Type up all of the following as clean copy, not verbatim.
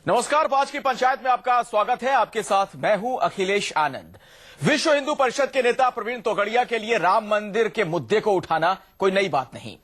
नमस्कार, आज की पंचायत में आपका स्वागत है। आपके साथ मैं हूं अखिलेश आनंद। विश्व हिंदू परिषद के नेता प्रवीण तोगड़िया के लिए राम मंदिर के मुद्दे को उठाना कोई नई बात नहीं,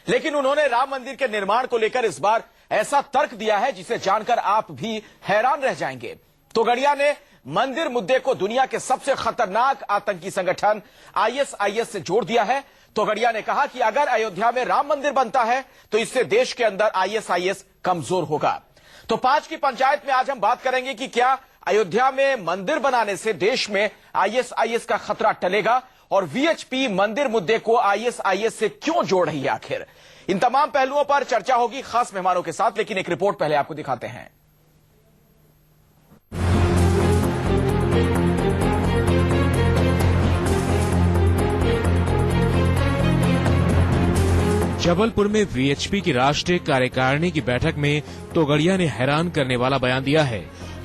लेकिन उन्होंने राम मंदिर के निर्माण को लेकर इस बार ऐसा तर्क दिया है जिसे जानकर आप भी हैरान रह जाएंगे। तोगड़िया ने मंदिर मुद्दे को दुनिया के सबसे खतरनाक आतंकी संगठन आईएसआईएस से जोड़ दिया है। तोगड़िया ने कहा कि अगर अयोध्या में राम मंदिर बनता है तो इससे देश के अंदर आईएसआईएस कमजोर होगा। तो 5 की पंचायत में आज हम बात करेंगे कि क्या अयोध्या में मंदिर बनाने से देश में आईएसआईएस का खतरा टलेगा और वीएचपी मंदिर मुद्दे को आईएसआईएस से क्यों जोड़ रही है आखिर। इन तमाम पहलुओं पर चर्चा होगी खास मेहमानों के साथ, लेकिन एक रिपोर्ट पहले आपको दिखाते हैं। जबलपुर में वीएचपी की राष्ट्रीय कार्यकारिणी की बैठक में तोगड़िया ने हैरान करने वाला बयान दिया है।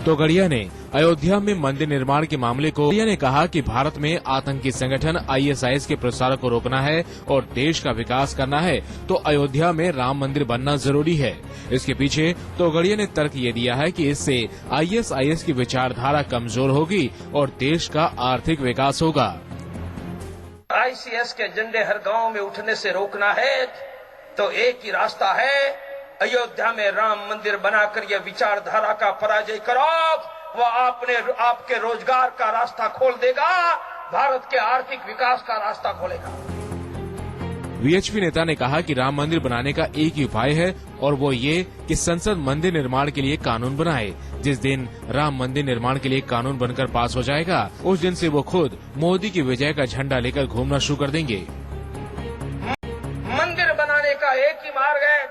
तोगड़िया ने अयोध्या में मंदिर निर्माण के मामले को ने कहा कि भारत में आतंकी संगठन आईएसआईएस के प्रसार को रोकना है और देश का विकास करना है तो अयोध्या में राम मंदिर बनना जरूरी है। इसके पीछे तोगड़िया ने तर्क ये दिया है कि इससे आईएसआईएस की विचारधारा कमजोर होगी और देश का आर्थिक विकास होगा। आईएसआईएस के झंडे हर गांव में उठने से रोकना है तो एक ही रास्ता है, अयोध्या में राम मंदिर बनाकर यह विचारधारा का पराजय करो। वह आपके रोजगार का रास्ता खोल देगा, भारत के आर्थिक विकास का रास्ता खोलेगा। वीएचपी नेता ने कहा कि राम मंदिर बनाने का एक ही उपाय है और वो ये कि संसद मंदिर निर्माण के लिए कानून बनाए। जिस दिन राम मंदिर निर्माण के लिए कानून बनकर पास हो जाएगा, उस दिन से वो खुद मोदी की विजय का झंडा लेकर घूमना शुरू कर देंगे। मंदिर बनाने का एक ही मार्ग है,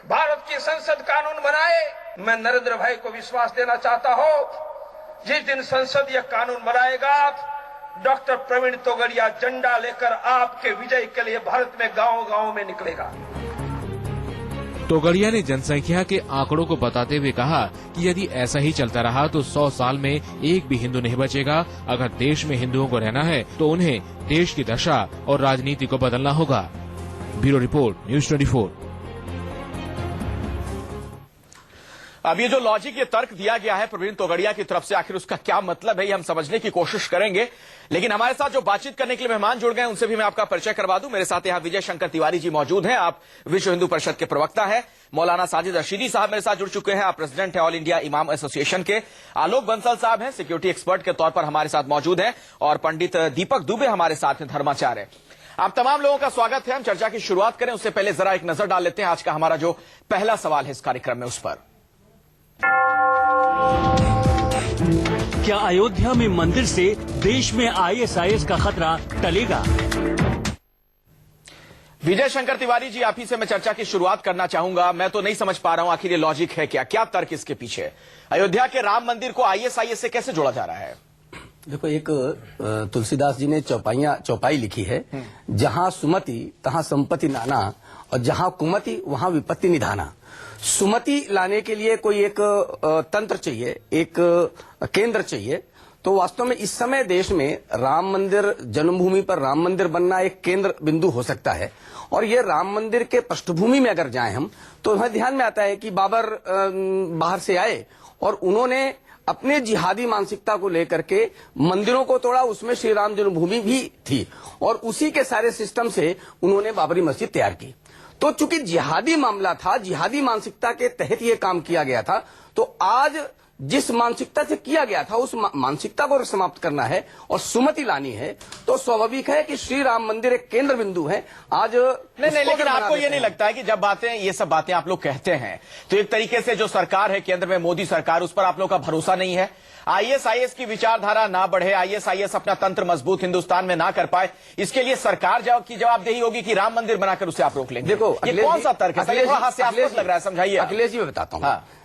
भारत की संसद कानून बनाए। मैं नरेंद्र भाई को विश्वास देना चाहता हूँ, जिस दिन संसद यह कानून बनाएगा, डॉक्टर प्रवीण तोगड़िया झंडा लेकर आपके विजय के लिए भारत में गांव-गांव में निकलेगा। तोगड़िया ने जनसंख्या के आंकड़ों को बताते हुए कहा कि यदि ऐसा ही चलता रहा तो 100 साल में एक भी हिंदू नहीं बचेगा। अगर देश में हिंदुओं को रहना है तो उन्हें देश की दशा और राजनीति को बदलना होगा। Bureau report, news 24। अब ये जो लॉजिक, ये तर्क दिया गया है प्रवीण तोगड़िया की तरफ से, आखिर उसका क्या मतलब है ये हम समझने की कोशिश करेंगे। लेकिन हमारे साथ जो बातचीत करने के लिए मेहमान जुड़ गए उनसे भी मैं आपका परिचय करवा दूं। मेरे साथ यहाँ विजय शंकर तिवारी जी मौजूद हैं, आप विश्व हिंदू परिषद के प्रवक्ता हैं। मौलाना साजिद रशीदी साहब मेरे साथ जुड़ चुके हैं, आप प्रेसिडेंट है ऑल इंडिया इमाम एसोसिएशन के। आलोक बंसल साहब हैं, सिक्योरिटी एक्सपर्ट के तौर पर हमारे साथ मौजूद हैं। और पंडित दीपक दुबे हमारे साथ हैं, धर्माचार्य। आप तमाम लोगों का स्वागत है। हम चर्चा की शुरुआत करें उससे पहले जरा एक नजर डाल लेते हैं आज का हमारा जो पहला सवाल है इस कार्यक्रम में उस पर। क्या अयोध्या में मंदिर से देश में आईएसआईएस का खतरा टलेगा? विजय शंकर तिवारी जी, आप ही से मैं चर्चा की शुरुआत करना चाहूंगा। मैं तो नहीं समझ पा रहा हूं आखिर ये लॉजिक है क्या तर्क इसके पीछे। अयोध्या के राम मंदिर को आईएसआईएस से कैसे जोड़ा जा रहा है? देखो, एक तुलसीदास जी ने चौपाई लिखी है, जहां सुमति तहां संपत्ति नाना और जहां कुमति वहां विपत्ति निधाना। सुमति लाने के लिए कोई एक तंत्र चाहिए, एक केंद्र चाहिए। तो वास्तव में इस समय देश में राम मंदिर, जन्मभूमि पर राम मंदिर बनना एक केंद्र बिंदु हो सकता है। और ये राम मंदिर के पृष्ठभूमि में अगर जाएं हम, तो हमें ध्यान में आता है कि बाबर बाहर से आए और उन्होंने अपने जिहादी मानसिकता को लेकर के मंदिरों को तोड़ा, उसमें श्री राम जन्मभूमि भी थी और उसी के सारे सिस्टम से उन्होंने बाबरी मस्जिद तैयार की। तो चूंकि जिहादी मामला था, जिहादी मानसिकता के तहत ये काम किया गया था, तो आज जिस मानसिकता से किया गया था उस मानसिकता को समाप्त करना है और सुमति लानी है, तो स्वाभाविक है कि श्री राम मंदिर एक केंद्र बिंदु है। आज नहीं, लेकिन आपको ये नहीं लगता है कि जब ये सब बातें आप लोग कहते हैं तो एक तरीके से जो सरकार है केंद्र में, मोदी सरकार, उस पर आप लोग का भरोसा नहीं है? आईएसआईएस की विचारधारा ना बढ़े, आईएसआईएस अपना तंत्र मजबूत हिंदुस्तान में ना कर पाए, इसके लिए सरकार की जवाबदेही होगी कि राम मंदिर बनाकर उसे आप रोक लेंगे? देखो, ये कौन सा तर्क है? थोड़ा हास्यास्पद लग रहा है, समझाइए। अखिलेश जी, मैं बताता हूँ।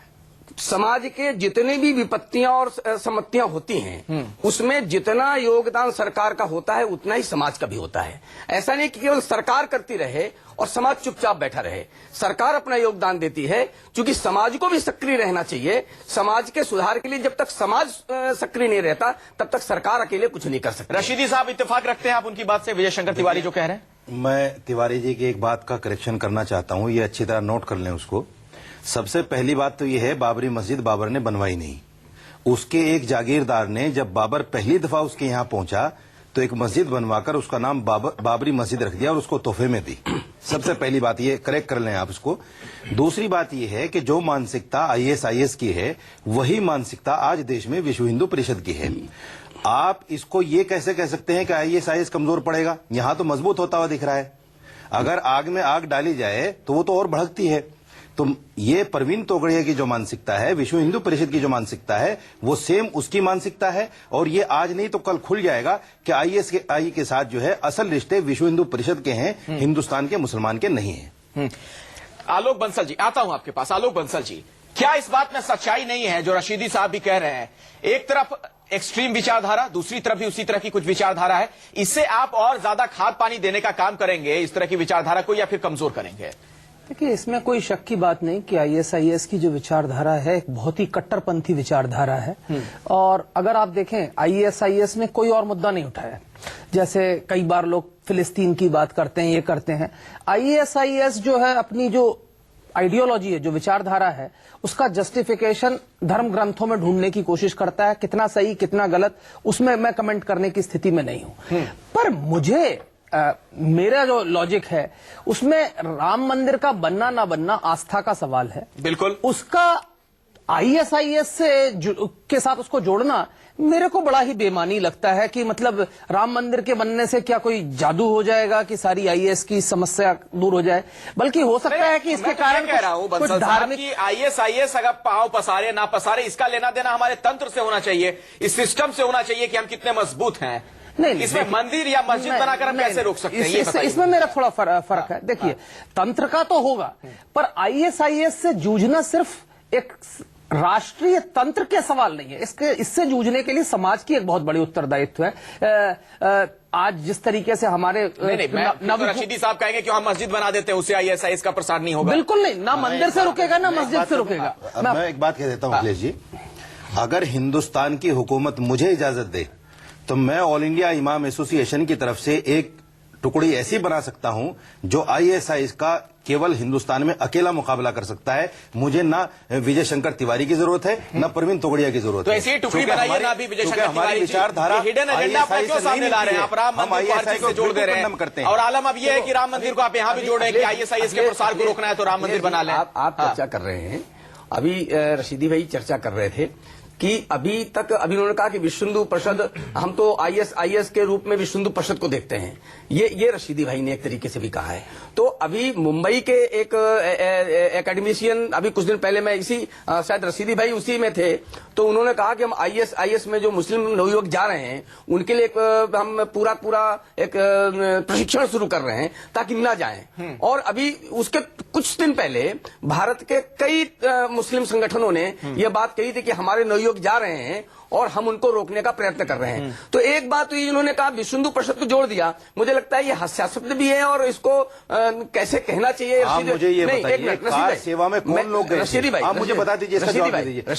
समाज के जितनी भी विपत्तियां और सम्मतियां होती हैं, उसमें जितना योगदान सरकार का होता है उतना ही समाज का भी होता है। ऐसा नहीं कि केवल सरकार करती रहे और समाज चुपचाप बैठा रहे। सरकार अपना योगदान देती है, क्योंकि समाज को भी सक्रिय रहना चाहिए। समाज के सुधार के लिए जब तक समाज सक्रिय नहीं रहता तब तक सरकार अकेले कुछ नहीं कर सकती। रशीदी साहब, इत्तेफाक रखते हैं आप उनकी बात से, विजय शंकर तिवारी जो कह रहे हैं? मैं तिवारी जी की एक बात का करेक्शन करना चाहता हूं, ये अच्छी तरह नोट कर लें उसको। सबसे पहली बात तो यह है, बाबरी मस्जिद बाबर ने बनवाई नहीं। उसके एक जागीरदार ने, जब बाबर पहली दफा उसके यहां पहुंचा तो एक मस्जिद बनवाकर उसका नाम बाबरी मस्जिद रख दिया और उसको तोहफे में दी। सबसे पहली बात ये करेक्ट कर लें आप इसको। दूसरी बात ये है कि जो मानसिकता ISIS की है वही मानसिकता आज देश में विश्व हिंदू परिषद की है। आप इसको ये कैसे कह सकते हैं कि ISIS कमजोर पड़ेगा? यहां तो मजबूत होता हुआ दिख रहा है। अगर आग में आग डाली जाए तो वो तो और भड़कती है। तो ये परवीन तोगड़िया की जो मानसिकता है, विश्व हिंदू परिषद की जो मानसिकता है, वो सेम उसकी मानसिकता है। और ये आज नहीं तो कल खुल जाएगा कि ISI के साथ जो है असल रिश्ते विश्व हिंदू परिषद के हैं, हिंदुस्तान के मुसलमान के नहीं है। आलोक बंसल जी, आता हूं आपके पास। आलोक बंसल जी, क्या इस बात में सच्चाई नहीं है जो रशीदी साहब भी कह रहे हैं? एक तरफ एक्सट्रीम विचारधारा, दूसरी तरफ भी उसी तरह की कुछ विचारधारा है। इससे आप और ज्यादा खाद पानी देने का काम करेंगे इस तरह की विचारधारा को, या फिर कमजोर करेंगे? देखिए, इसमें कोई शक की बात नहीं कि ISIS की जो विचारधारा है एक बहुत ही कट्टरपंथी विचारधारा है। और अगर आप देखें, ISIS ने कोई और मुद्दा नहीं उठाया। जैसे कई बार लोग फिलिस्तीन की बात करते हैं, ये करते हैं। ISIS जो है अपनी जो आइडियोलॉजी है, जो विचारधारा है, उसका जस्टिफिकेशन धर्म ग्रंथों में ढूंढने की कोशिश करता है। कितना सही कितना गलत उसमें मैं कमेंट करने की स्थिति में नहीं हूं। पर मुझे मेरा जो लॉजिक है उसमें राम मंदिर का बनना ना बनना आस्था का सवाल है। बिल्कुल। उसका ISIS से के साथ उसको जोड़ना मेरे को बड़ा ही बेमानी लगता है कि मतलब राम मंदिर के बनने से क्या कोई जादू हो जाएगा कि सारी IS की समस्या दूर हो जाए? बल्कि हो सकता है कि इसके कारण कह रहा हूं कुछ धार्मिक कि ISIS अगर पांव पसारे ना पसारे, इसका लेना देना हमारे तंत्र से होना चाहिए, इस सिस्टम से होना चाहिए कि हम कितने मजबूत हैं। नहीं, इसमें मंदिर या मस्जिद बनाकर हम कैसे रोक सकते हैं? इसमें मेरा थोड़ा फर्क है। देखिए, तंत्र का तो होगा, पर ISIS से जूझना सिर्फ एक राष्ट्रीय तंत्र के सवाल नहीं है। इससे जूझने के लिए समाज की एक बहुत बड़ी उत्तरदायित्व है। आज जिस तरीके से हमारे रशीदी साहब कहेंगे कि हम मस्जिद बना देते हैं, उससे ISIS का प्रसार नहीं होगा। बिल्कुल नहीं, ना मंदिर से रुकेगा ना मस्जिद से रुकेगा। मैं एक बात कह देता हूं अखिलेश जी, अगर हिंदुस्तान की हुकूमत मुझे इजाजत दे तो मैं ऑल इंडिया इमाम एसोसिएशन की तरफ से एक टुकड़ी ऐसी बना सकता हूं जो ISIS का केवल हिंदुस्तान में अकेला मुकाबला कर सकता है। मुझे ना विजय शंकर तिवारी की जरूरत है, ना परवीन तोगड़िया की जरूरत है। तो ऐसी टुकड़ी बनाइए ना भी विजय शंकर तिवारी विचारधारा हिडन एजेंडा आप क्यों सामने ला रहे हैं? आप राम मंदिर को ISIS से जोड़ दे रहे हैं। और आलम अब यह है कि राम मंदिर को आप यहां भी जोड़ रहे हैं कि ISIS के प्रसार को रोकना है तो राम मंदिर बना लें। आप चर्चा कर रहे हैं, अभी रशीदी भाई चर्चा कर रहे थे कि अभी उन्होंने कहा कि विश्व हिंदू परिषद, हम तो ISIS के रूप में विश्व हिंदू परिषद को देखते हैं। ये रशीदी भाई ने एक तरीके से भी कहा है। तो अभी मुंबई के एक एकेडमिशियन, अभी कुछ दिन पहले मैं शायद रशीदी भाई उसी में थे, तो उन्होंने कहा कि हम ISIS में जो मुस्लिम नवयुवक जा रहे हैं उनके लिए हम पूरा एक प्रशिक्षण शुरू कर रहे हैं ताकि न जाएं। और अभी उसके कुछ दिन पहले भारत के कई मुस्लिम संगठनों ने यह बात कही थी कि हमारे नवयुवक जा रहे हैं और हम उनको रोकने का प्रयत्न कर रहे हैं। तो एक बात तो इन्होंने कहा, विश्व हिंदू परिषद को जोड़ दिया। मुझे लगता है ये हास्यास्पद भी है और इसको कैसे कहना चाहिए। मुझे ये बताइए, कार सेवा में कौन लोग गए? रशीदी भाई, आप मुझे बता दीजिए,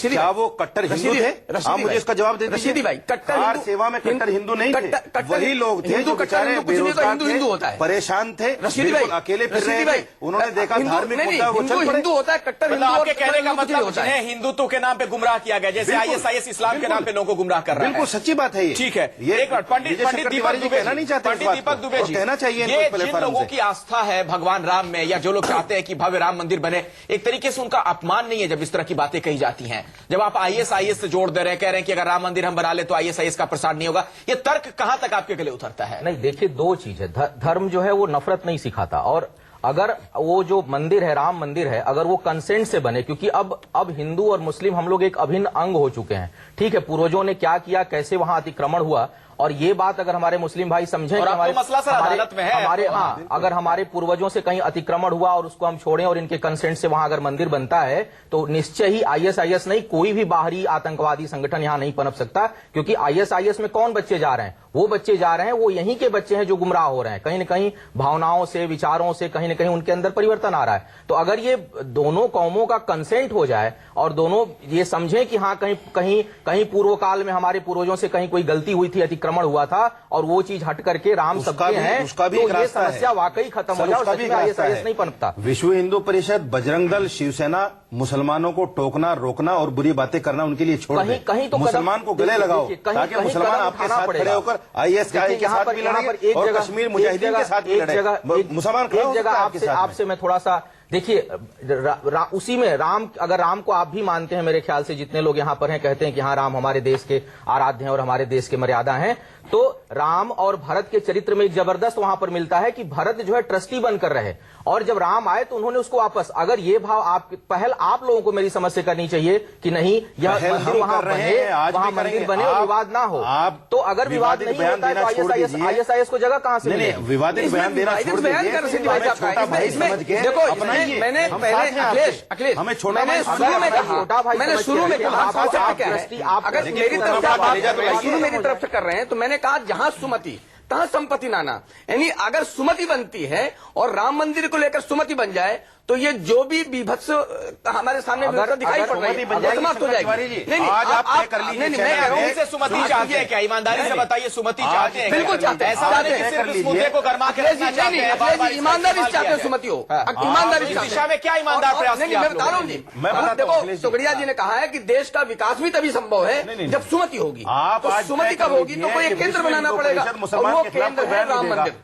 क्या वो कट्टर हिंदू थे? आप मुझे इसका जवाब दे दीजिए। रशीदी भाई, कार सेवा में कट्टर हिंदू नहीं थे, वही लोग थे जो बेचारे बेरोजगार थे, परेशान थे, रशीदी भाई अकेले फिर रहे थे। उन्होंने देखा धार्मिक मुद्दा वो चल पड़े। हिंदू होता है कट्टर हिंदू। आपके कहने का मतलब जिन्हें हिंदुत्व के नाम पे गुमराह किया गया, जैसे ISIS इस्लाम के नाम पे लोगों को गुमराह कर रहा है। बिल्कुल सच्ची बात है ये। ठीक है, एक मिनट, पंडित दीपक दुबे कहना नहीं चाहते, पंडित दीपक दुबे जी, कहना चाहिए। ये जिन लोगों की आस्था है भगवान राम में, या जो लोग चाहते हैं कि भव्य राम मंदिर बने, एक तरीके से उनका अपमान नहीं है जब इस तरह की बातें कही जाती हैं? जब आप ISIS से जोड़ दे रहे हैं, कह रहे हैं कि अगर राम मंदिर हम बना ले तो ISIS का प्रसार नहीं होगा, ये तर्क कहां तक आपके गले उतरता है? नहीं, देखिए, दो चीज है। धर्म जो है वो नफरत नहीं सिखाता, और अगर वो जो मंदिर है, राम मंदिर है, अगर वो कंसेंट से बने, क्योंकि अब हिंदू और मुस्लिम हम लोग एक अभिन्न अंग हो चुके हैं। ठीक है, पूर्वजों ने क्या किया, कैसे वहां अतिक्रमण हुआ, और ये बात अगर हमारे मुस्लिम भाई समझें कि अगर हमारे पूर्वजों से कहीं अतिक्रमण हुआ और उसको हम छोड़ें और इनके कंसेंट से वहां अगर मंदिर बनता है, तो निश्चय ही ISIS नहीं, कोई भी बाहरी आतंकवादी संगठन यहां नहीं पनप सकता। क्योंकि ISIS में कौन बच्चे जा रहे हैं? वो बच्चे जा रहे हैं, वो यहीं के बच्चे हैं जो गुमराह हो रहे हैं, कहीं न कहीं भावनाओं से, विचारों से कहीं न कहीं उनके अंदर परिवर्तन आ रहा है। तो अगर ये दोनों कौमों का कंसेंट हो जाए और दोनों ये समझें कि हाँ, कहीं पूर्व काल में हमारे पूर्वजों से कहीं कोई गलती हुई थी, अतिक्रमण हुआ था और वो चीज हट करके राम सबके हैं, उसका भी तो एक ये रास्ता है। समस्या वाकई खत्म हो जाए और सच में ISIS नहीं पनपता। विश्व हिंदू परिषद, बजरंग दल, शिवसेना मुसलमानों को टोकना, रोकना और बुरी बातें करना उनके लिए छोड़ दें। कहीं तो मुसलमान को गले लगाओ ताकि मुसलमान आपके साथ खड़े होकर IS के साथ भी लड़ेंगे और कश्मीर मुजाहिदीन के साथ भी लड़े। मुसलमान खड़ा हो सकता है आपके साथ में। आपसे मैं थोड़ा सा देखिए, उसी में राम, अगर राम को आप भी मानते हैं, मेरे ख्याल से जितने लोग यहाँ पर हैं कहते हैं कि हाँ राम हमारे देश के आराध्य हैं और हमारे देश के मर्यादा हैं, तो राम और भरत के चरित्र में एक जबरदस्त वहां पर मिलता है कि भरत जो है ट्रस्टी बनकर रहे और जब राम आए तो उन्होंने उसको वापस, अगर ये भाव पहल आप लोगों को मेरी समझ से करनी चाहिए कि नहीं यह मंदिर वहां बने, वहां मंदिर बने और विवाद ना हो। तो अगर विवाद नहीं होता है तो ISIS को जगह कहां से मिले? विवादित बयान देना छोड़ दीजिए। छोटा भाई समझ के अपनाइए। मैंने पहले अखिलेश हमें छोटा मैंने शुरू में कहा, मैंने शुरू में कहा, अगर मेरी तरफ से आप शुरू मेरी तरफ से कर रहे हैं तो मैंने कहा जहां सुमति तहां संपत्ति नाना, यानी अगर सुमति बनती है और राम मंदिर को लेकर सुमति बन जाए तो ये जो भी विभत्स हमारे सामने दिखाई पड़ रही है समाप्त हो जाएगी। नहीं, आज आप तय कर लीजिए। मैं कह रहा हूं इसे सुमति चाहते हैं क्या? ईमानदारी से बताइए, सुमति चाहते हैं? बिल्कुल चाहते हैं। ऐसा नहीं कि सिर्फ इस मुद्दे को गरमा के रखना चाहते हैं। ईमानदारी से चाहते हैं सुमति हो, ईमानदारी इस दिशा में क्या ईमानदार प्रयास किया आप लोगों ने? मैं बताता हूं, देखो तोगड़िया जी ने कहा है कि देश का विकास भी तभी संभव है जब सुमति होगी। तो सुमति कब होगी? तो कोई केंद्र बनाना पड़ेगा और वो केंद्र है राम मंदिर।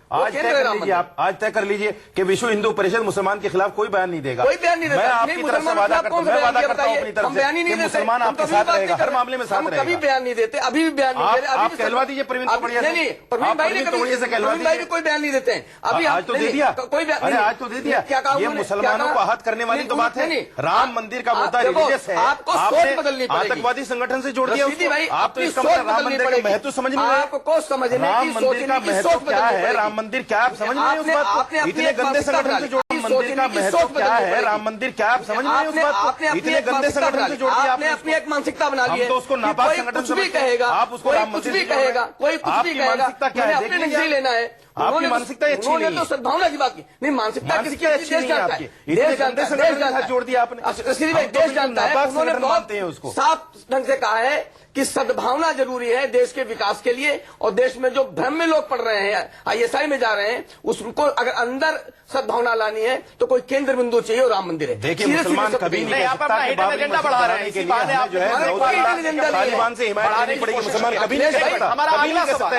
आज तय कर लीजिए कि विश्व हिंदू परिषद मुसलमान के खिलाफ कोई बयान नहीं देगा। नहीं देता। मैं आपकी तरफ से वादा करता हूं, मैं वादा करता हूं अपनी तरफ से कि मुसलमान आपके साथ रहेगा, हर मामले में साथ रहेगा। कभी बयान नहीं देते, अभी भी बयान नहीं दे रहे। आप कहलवा दीजिए प्रवीण तोगड़िया से। नहीं, प्रवीण भाई ने कभी कोई बयान नहीं देते हैं। अभी आज तो दे दिया, कोई बयान। अरे आज तो दे दिया। क्या कहा? ये मुसलमानों को आहत करने वाली तो बात है। राम मंदिर का मुद्दा रिलीजियस है, आपको सोच बदलनी पड़ेगी। आतंकवादी संगठन से जोड़ दिया उसको। आप तो इसका सोच मतलब राम मंदिर का महत्व समझ में आपको समझने राम मंदिर का महत्व क्या है? राम मंदिर क्या आप समझ में नहीं उस बात को? इतने गंदे संगठन से जोड़ मंदिर का महत्व क्या है? राम मंदिर क्या आप समझ में नहीं उस बात को? इतने गंदे संगठन से जोड़ दिया आपने अपनी एक मानसिकता बना ली है। हम तो उसको नापाक संगठन कुछ भी कहेगा, आप उसको राम कुछ मंदिर भी कहेगा, कोई कुछ भी कहेगा, मानसिकता क्या है? अपने नहीं लेना है। आपकी मानसिकता अच्छी नहीं है। तो सद्भावना की बात की नहीं, मानसिकता किसकी अच्छी नहीं है आपकी? इतने गंदे संगठन के साथ जोड़ दिया आपने। देश जानता है, उन्होंने बहुत साफ ढंग से कहा है कि सद्भावना जरूरी है देश के विकास के लिए और देश में जो भ्रम में लोग पढ़ रहे हैं, ISI में जा रहे हैं, उसको अगर अंदर सद्भावना लानी है तो कोई केंद्र बिंदु चाहिए और राम मंदिर है। देखिए मुसलमान कभी नहीं कह सकता कि बाबरी मस्जिद बनाने के लिए हमें जो है तालिबान से हिमायत करनी पड़ेगी। मुसलमान कभी नहीं कह सकता। हमारा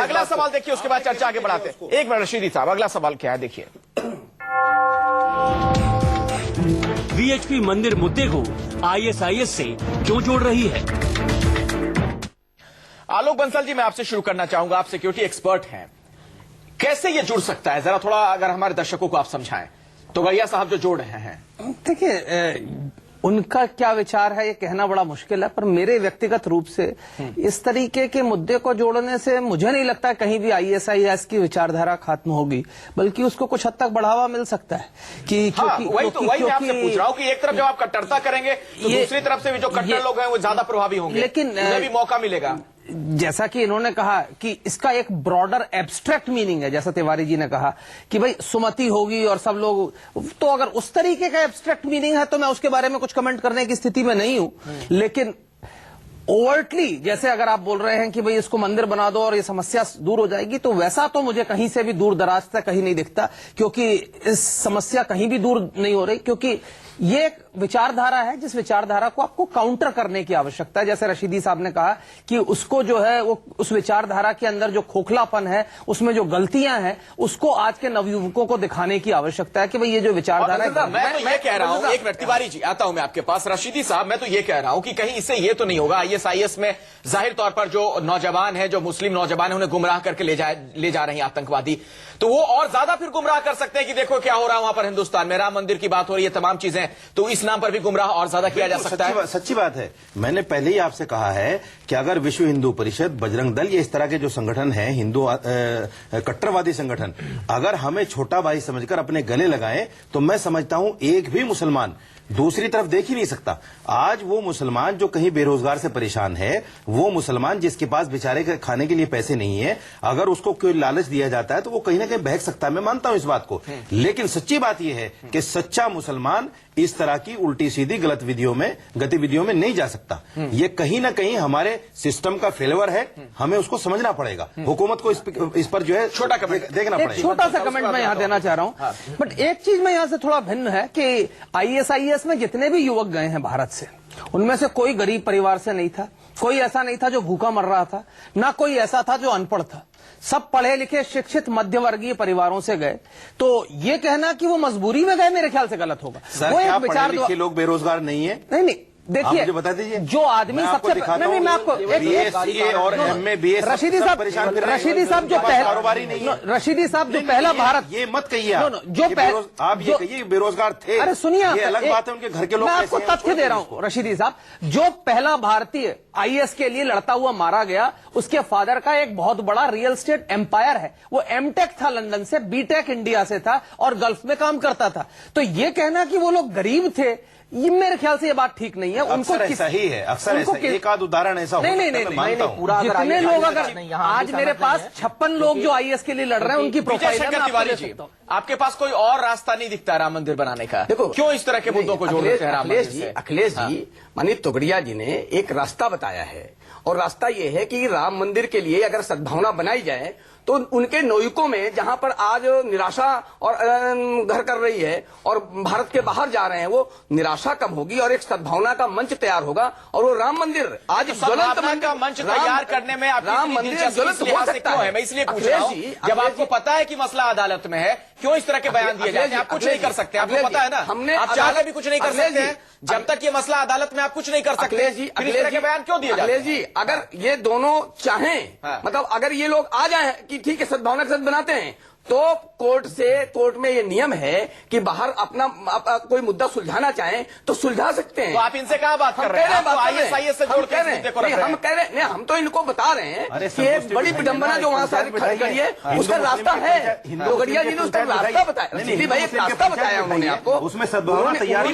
अगला सवाल देखिए, उसके बाद चर्चा आगे बढ़ाते हैं। एक मिनट रशीदी साहब, अगला सवाल क्या है देखिए। VHP मंदिर मुद्दे को ISIS से क्यों जोड़ रही है? आलोक बंसल जी, मैं आपसे शुरू करना चाहूंगा, आप सिक्योरिटी एक्सपर्ट हैं, कैसे ये जुड़ सकता है? जरा थोड़ा अगर हमारे दर्शकों को आप समझाएं। तोगड़िया साहब जो जोड़ रहे हैं, देखिए उनका क्या विचार है ये कहना बड़ा मुश्किल है, पर मेरे व्यक्तिगत रूप से इस तरीके के मुद्दे को जोड़ने से मुझे नहीं लगता कहीं भी ISIS की विचारधारा खत्म होगी, बल्कि उसको कुछ हद तक बढ़ावा मिल सकता है। कि वही मैं आपसे पूछ रहा हूं कि एक तरफ जब आप कट्टरता करेंगे तो दूसरी तरफ से भी जो कट्टर लोग हैं वो ज्यादा प्रभावी होंगे, लेकिन उन्हें भी मौका मिलेगा। जैसा कि इन्होंने कहा कि इसका एक ब्रॉडर एब्स्ट्रैक्ट मीनिंग है, जैसा तिवारी जी ने कहा कि भाई सुमति होगी और सब लोग, तो अगर उस तरीके का एब्स्ट्रैक्ट मीनिंग है तो मैं उसके बारे में कुछ कमेंट करने की स्थिति में नहीं हूं। लेकिन ओवर्टली जैसे अगर आप बोल रहे हैं कि भाई इसको मंदिर बना दो और ये समस्या दूर हो जाएगी, तो वैसा तो मुझे कहीं से भी दूर दराज तक कहीं नहीं दिखता, क्योंकि इस समस्या कहीं भी दूर नहीं हो रही, क्योंकि ये एक विचारधारा है जिस विचारधारा को आपको काउंटर करने की आवश्यकता है। जैसे रशीदी साहब ने कहा कि उसको जो है वो उस विचारधारा के अंदर जो खोखलापन है, उसमें जो गलतियां हैं, उसको आज के नवयुवकों को दिखाने की आवश्यकता है कि भाई ये जो विचारधारा है। मैं तो ये कह रहा हूं, एक मिनट तिवारी जी आता हूं मैं आपके पास। रशीदी साहब, मैं तो ये कह रहा हूं कि कहीं इससे ये तो नहीं होगा ISIS में जाहिर तौर पर जो नौजवान है, जो मुस्लिम नौजवान है, उन्हें गुमराह करके ले जा रहे हैं आतंकवादी, तो वो और ज्यादा फिर गुमराह कर सकते हैं कि देखो क्या हो रहा है वहां पर हिंदुस्तान में, राम मंदिर की बात हो रही है, तमाम चीजें, तो इस नाम पर भी गुमराह और ज्यादा किया जा सकता है। सच्ची बात है। मैंने पहले ही आपसे कहा है कि अगर विश्व हिंदू परिषद, बजरंग दल, ये इस तरह के जो संगठन है, हिंदू कट्टरवादी संगठन, अगर हमें छोटा भाई समझकर अपने गले लगाएं तो मैं समझता हूं एक भी मुसलमान दूसरी तरफ देख ही नहीं सकता। आज वो मुसलमान जो कहीं बेरोजगार से परेशान है, वो मुसलमान जिसके पास बेचारे के खाने के लिए पैसे नहीं है, अगर उसको कोई लालच दिया जाता है तो वो कहीं ना कहीं बहक सकता है। मैं मानता हूं इस बात को, लेकिन सच्ची बात यह है कि सच्चा मुसलमान इस तरह की उल्टी सीधी गलत गतिविधियों में नहीं जा सकता। ये कहीं ना कहीं हमारे सिस्टम का फेलियर है, हमें उसको समझना पड़ेगा। हुकूमत को इस पर जो है छोटा कमेंट देखना पड़ेगा। छोटा सा कमेंट मैं यहाँ देना चाह रहा हूँ, बट एक चीज मैं यहाँ से थोड़ा भिन्न है कि ISIS में जितने भी युवक गए हैं भारत से, उनमें से कोई गरीब परिवार से नहीं था, कोई ऐसा नहीं था जो भूखा मर रहा था, ना कोई ऐसा था जो अनपढ़ था। सब पढ़े लिखे शिक्षित मध्यवर्गीय परिवारों से गए। तो ये कहना कि वो मजबूरी में गए मेरे ख्याल से गलत होगा। सर, वो क्या एक विचार पढ़े लिखे लोग बेरोजगार नहीं है? नहीं, देखिए मुझे बता दीजिए, जो आदमी सबसे नहीं, मैं आपको BSc और MA BS रशीदी साहब जो कारोबारी नहीं है। रशीदी साहब जो पहला भारत, ये मत कहिए आप ये कहिए बेरोजगार थे। अरे सुनिए, ये अलग बात है, उनके घर के लोग। मैं आपको तथ्य दे रहा हूं रशीदी साहब, जो पहला भारतीय IAS के लिए लड़ता हुआ मारा गया, उसके फादर का एक बहुत बड़ा रियल एस्टेट एम्पायर है। वो M.Tech था लंदन से, B.Tech इंडिया से था और गल्फ में काम करता था। तो ये कहना कि वो लोग गरीब थे, ये मेरे ख्याल से ये बात ठीक नहीं है। उनको ऐसा ही है, अक्सर ऐसा एक आध उदाहरण ऐसा नहीं, पूरा जितने लोग, अगर आज मेरे पास 56 लोग जो IAS के लिए लड़ रहे हैं, उनकी प्रोफाइल है। आपके पास कोई और रास्ता नहीं दिखता राम मंदिर बनाने का? देखो, क्यों इस तरह के मुद्दों को जोड़ देते हैं राम मंदिर से? अखिलेश जी, माननीय तोगड़िया जी ने एक रास्ता बताया है, और रास्ता ये है कि राम मंदिर के लिए अगर सद्भावना बनाई जाए तो उनके नौयुकों में, जहां पर आज निराशा और घर कर रही है और भारत के बाहर जा रहे हैं, वो निराशा कम होगी और एक सद्भावना का मंच तैयार होगा। और वो राम मंदिर आज ज्वलंत का मंच तैयार करने में राम मंदिर ज्वलंत हो सकता है। मैं इसलिए पूछ रहा हूं, जब आपको पता है कि मसला अदालत में है, क्यों इस तरह के बयान दिए जाते हैं? आप कुछ नहीं कर सकते, आपको पता है ना, हमने आप चाह के भी कुछ नहीं कर सकते हैं। जब तक ये मसला अदालत में, आप कुछ नहीं कर सकते। अखिलेश जी, बयान क्यों दिए जाते हैं? जी, अगर ये दोनों चाहें, मतलब अगर ये लोग आ जाए कि ठीक है सद्भावना के साथ बनाते हैं, तो कोर्ट में ये नियम है कि बाहर अपना कोई मुद्दा सुलझाना चाहें तो सुलझा सकते हैं। तो आप इनसे क्या बात कर रहे हैं? ISIS से जोड़ के हम कह रहे हैं, हम तो इनको बता रहे हैं कि एक बड़ी विडंबना जो वहां से खड़ी करी है, उसका रास्ता है। तोगड़िया जी ने उसका रास्ता बताया, जी भाई एक रास्ता बताया उन्होंने आपको, उसमें सद्भावना तैयारी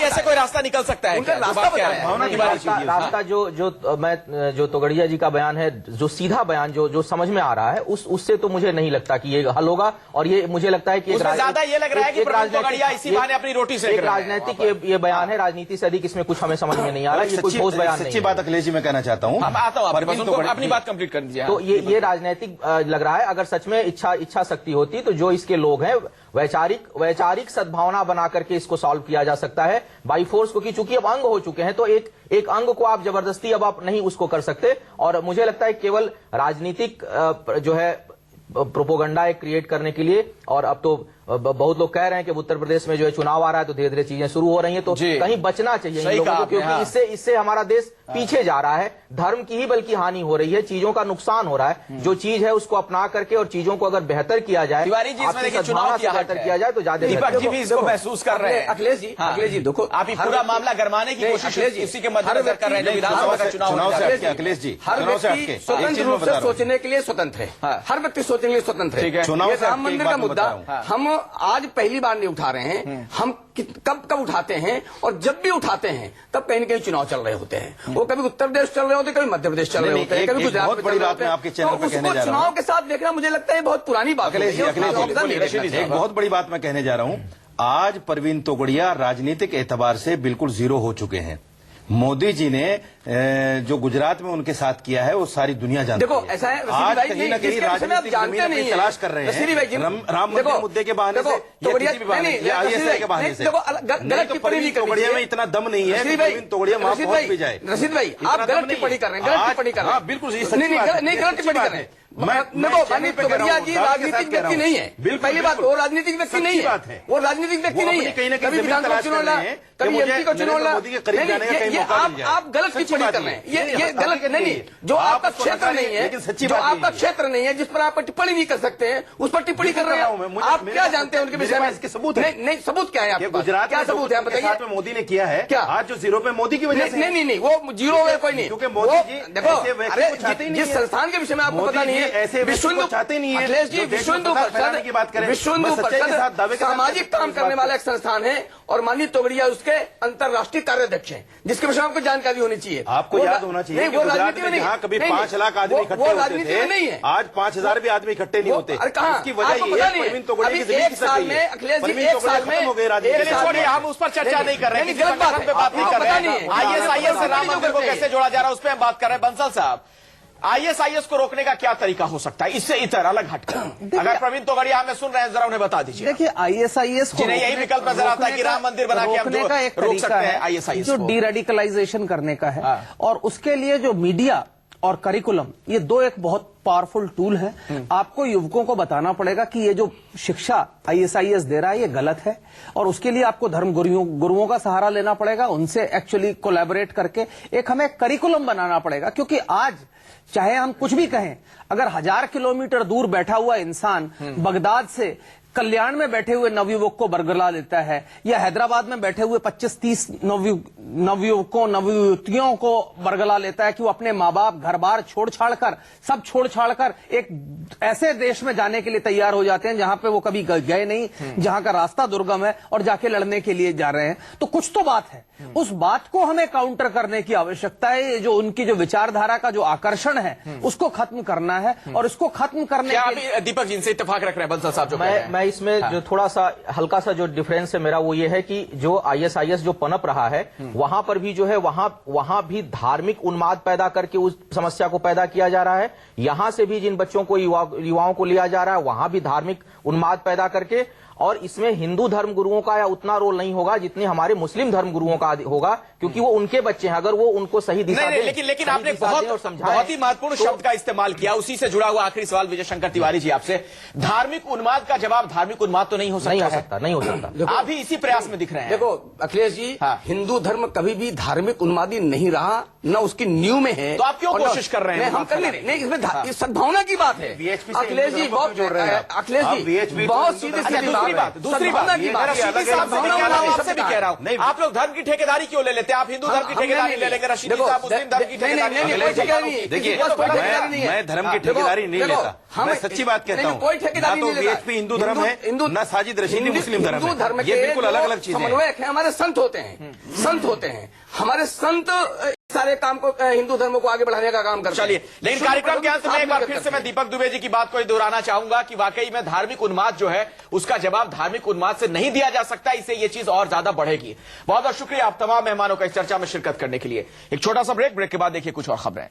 ऐसे कोई रास्ता निकल सकता है? उनका रास्ता बताया। रास्ता जो तोगड़िया जी का बयान है, जो सीधा बयान जो समझ में आ रहा है, उससे तो मुझे नहीं लगता कि ये हल होगा। और ये मुझे लगता है कि ज्यादा ये लग रहा है कि प्रवीण तोगड़िया इसी बहाने अपनी रोटी सेक रहे हैं। राजनीतिक ये बयान है, राजनीति से अधिक इसमें कुछ हमें समझ में नहीं आ रहा। ये कोई ठोस बयान नहीं है। सच्ची बात अखिलेश जी मैं कहना चाहता हूं, अपनी बात कंप्लीट कर दीजिए। तो ये राजनीतिक लग रहा है। अगर सच में इच्छा शक्ति होती तो जो इसके लोग हैं, वैचारिक सद्भावना बना करके इसको सॉल्व किया जा सकता है बाई फोर्स, क्योंकि चूंकि अब अंग हो चुके हैं, तो एक अंग को आप जबरदस्ती अब आप नहीं उसको कर सकते। और मुझे लगता है केवल राजनीतिक जो है प्रोपोगंडा एक क्रिएट करने के लिए, और अब तो बहुत लोग कह रहे हैं कि उत्तर प्रदेश में जो है चुनाव आ रहा है, तो धीरे धीरे चीजें शुरू हो रही हैं, तो कहीं बचना चाहिए इन लोगों को, क्योंकि इससे हमारा देश पीछे जा रहा है। धर्म की ही बल्कि हानि हो रही है, चीजों का नुकसान हो रहा है। जो चीज है उसको अपना करके और चीजों को अगर बेहतर किया जाए, तिवारी जी इसमें चुनाव की बेहतर किया जाए तो ज्यादा। दीपक जी भी इसको महसूस कर रहे हैं। अखिलेश जी देखो, आप पूरा मामला गरमाने की कोशिश इसी के मद्देनजर कर रहे हैं। विधानसभा का चुनाव से अखिलेश जी, हर व्यक्ति स्वतंत्र रूप से सोचने के लिए स्वतंत्र है, हर व्यक्ति सोचने के लिए स्वतंत्र है। चुनाव राम मंदिर का मुद्दा हम आज पहली बार नहीं उठा रहे हैं, हम कब उठाते हैं, और जब भी उठाते हैं तब कहीं न कहीं चुनाव चल रहे होते हैं। वो कभी उत्तर प्रदेश चल रहे होते हैं, कभी मध्य प्रदेश चल रहे होते हैं, कभी गुजरात में चल रहे होते हैं। आपके चैनल पे कहने जा रहा हूं, चुनाव के साथ देखना मुझे लगता है बहुत पुरानी बात है। एक बहुत बड़ी बात मैं कहने जा रहा हूं, आज प्रवीण तोगड़िया राजनीतिक एतबार से बिल्कुल जीरो हो चुके हैं। मोदी जी ने जो गुजरात में उनके साथ किया है वो सारी दुनिया जानती है। देखो ऐसा है, आज कहीं ना कहीं राजनीतिक जमीन में तलाश कर रहे हैं। राम मंदिर मुद्दे के बहाने से, ISI के बहाने से। गलत टिप्पणी नहीं करनी चाहिए, में इतना दम नहीं है प्रवीण तोगड़िया वहां पहुंच भी जाए। रशीद भाई, आप गलत टिप्पणी कर रहे हैं, गलत टिप्पणी कर रहे हैं। बिल्कुल नहीं गलत टिप्पणी कर रहे हैं। तोगड़िया जी राजनीतिक व्यक्ति नहीं है, पहली बात, वो राजनीतिक व्यक्ति नहीं है, वो राजनीतिक व्यक्ति नहीं है। कभी विधानसभा चुनाव लड़ा, कभी MP का चुनाव लड़ा। आप गलत टिप्पणी कर रहे हैं, ये गलत नहीं। जो आपका क्षेत्र नहीं है, जो आपका क्षेत्र नहीं है, जिस पर आप टिप्पणी नहीं कर सकते हैं, उस पर टिप्पणी कर रहे हैं। आप क्या जानते हैं उनके विषय में? इसके सबूत नहीं, सबूत क्या है आपके पास? गुजरात क्या सबूत है बताइए? मोदी ने किया है क्या? आज जो जीरो पे मोदी की वजह से नहीं, वो जीरो है कोई नहीं, क्योंकि मोदी जी देखो, जिस संस्थान के विषय में आपको पता नहीं है, ऐसे विश्व हिंदू चाहते नहीं है। अखिलेश जी, जो देश विश्व में हिंदू फसाद फैलाने की बात करें, विश्व हिंदू बस सच्चाई के साथ दावे के साथ सामाजिक काम करने वाला एक संस्थान है और माननीय तोगड़िया उसके अंतर्राष्ट्रीय कार्याध्यक्ष हैं, जिसके विषय में आपको जानकारी होनी चाहिए। आपको याद होना चाहिए कि गुजरात में जहाँ कभी 5 लाख आदमी इकट्ठे होते थे, आज 5000 भी आदमी इकट्ठे नहीं होते। इसकी वजह ये है प्रवीण तोगड़िया की जिंदगी साल में अखिलेश जी, एक साल में हो गई राजनीति। हम उस पर चर्चा नहीं कर रहे हैं, गलत बात पे बात नहीं कर रहे हैं। आईएसआईएस से राम मंदिर को कैसे जोड़ा जा रहा है उस पर हम बात कर रहे हैं। बंसल साहब, आईएसआईएस को रोकने का क्या तरीका हो सकता है इससे इतर अलग हटकर? अगर प्रवीण तोगड़िया हमें सुन रहे हैं, जरा उन्हें बता दीजिए। देखिए, आईएसआईएस जिन्हें यही विकल्प नजर आता है कि राम मंदिर बना के हम रोक सकते हैं आईएसआईएस जो को, डीरेडिकलाइजेशन करने का है। और उसके लिए जो मीडिया और करिकुलम, ये दो एक बहुत पावरफुल टूल है। आपको युवकों को बताना पड़ेगा कि ये जो शिक्षा आईएसआईएस दे रहा है ये गलत है, और उसके लिए आपको धर्म गुरुओं का सहारा लेना पड़ेगा, उनसे एक्चुअली कोलैबोरेट करके एक हमें करिकुलम बनाना पड़ेगा। क्योंकि आज चाहे हम कुछ भी कहें, अगर 1000 किलोमीटर दूर बैठा हुआ इंसान बगदाद से कल्याण में बैठे हुए नवयुवक को बरगला लेता है, या हैदराबाद में बैठे हुए 25-30 नवयुवकों नवयुवतियों को बरगला लेता है कि वो अपने माँ बाप घर बार छोड़ छाड़ कर एक ऐसे देश में जाने के लिए तैयार हो जाते हैं जहां पे वो कभी गए नहीं, जहां का रास्ता दुर्गम है, और जाके लड़ने के लिए जा रहे हैं। तो कुछ तो बात है, उस बात को हमें काउंटर करने की आवश्यकता है। जो उनकी जो विचारधारा का जो आकर्षण है उसको खत्म करना है, और इसको खत्म करने के लिए दीपक जी से इत्तेफाक रख रहे हैं बंसल साहब? जो मैं इसमें जो थोड़ा सा हल्का सा जो डिफरेंस है मेरा वो ये है कि जो आईएसआईएस जो पनप रहा है वहां पर भी जो है वहां भी धार्मिक उन्माद पैदा करके उस समस्या को पैदा किया जा रहा है। यहां से भी जिन बच्चों को युवाओं को लिया जा रहा है वहां भी धार्मिक उन्माद पैदा करके, और इसमें हिंदू धर्म गुरुओं का या उतना रोल नहीं होगा जितने हमारे मुस्लिम धर्म गुरुओं का होगा, क्योंकि वो उनके बच्चे हैं। अगर वो उनको सही दिशा दें, लेकिन आपने बहुत ही महत्वपूर्ण शब्द का इस्तेमाल किया। उसी से जुड़ा हुआ आखिरी सवाल विजय शंकर तिवारी जी आपसे, धार्मिक उन्माद का जवाब धार्मिक उन्माद तो नहीं हो सकता? नहीं हो सकता। आप भी इसी प्रयास में दिख रहे हैं। देखो अखिलेश जी, हिंदू धर्म कभी भी धार्मिक उन्मादी नहीं रहा, न उसकी नींव में है। तो आप क्यों कोशिश कर रहे हैं? हम कर नहीं, इसमें सद्भावना की बात है। अखिलेश जी बहुत जोड़ रहे हैं। अखिलेश जी बहुत सीधी बात। दूसरी बात भी कह रहा हूँ, आप लोग धर्म की ठेकेदारी क्यों ले लेते हैं? आप हिंदू धर्म की ठेकेदारी ले लेंगे, रशीदी साहब मुस्लिम धर्म की ठेकेदारी। देखिए, मैं धर्म की ठेकेदारी नहीं लेता, मैं सच्ची बात कहता हूँ। कोई ठेकेदारी नहीं लेता। वीएचपी हिंदू धर्म है, न साजिद रशीदी मुस्लिम धर्म हिंदू धर्म है। ये बिल्कुल अलग अलग चीजें हैं। समन्वयक है, हमारे संत होते हैं हमारे संत सारे काम को हिंदू धर्म को आगे बढ़ाने का काम करते हैं। चलिए, लेकिन कार्यक्रम के अंत में एक बार फिर से मैं दीपक दुबे जी की बात को दोहराना चाहूंगा कि वाकई में धार्मिक उन्माद जो है उसका जवाब धार्मिक उन्माद से नहीं दिया जा सकता, इससे ये चीज और ज्यादा बढ़ेगी। बहुत बहुत शुक्रिया आप तमाम मेहमानों का इस चर्चा में शिरकत करने के लिए। एक छोटा सा ब्रेक के बाद देखिए कुछ और खबरें।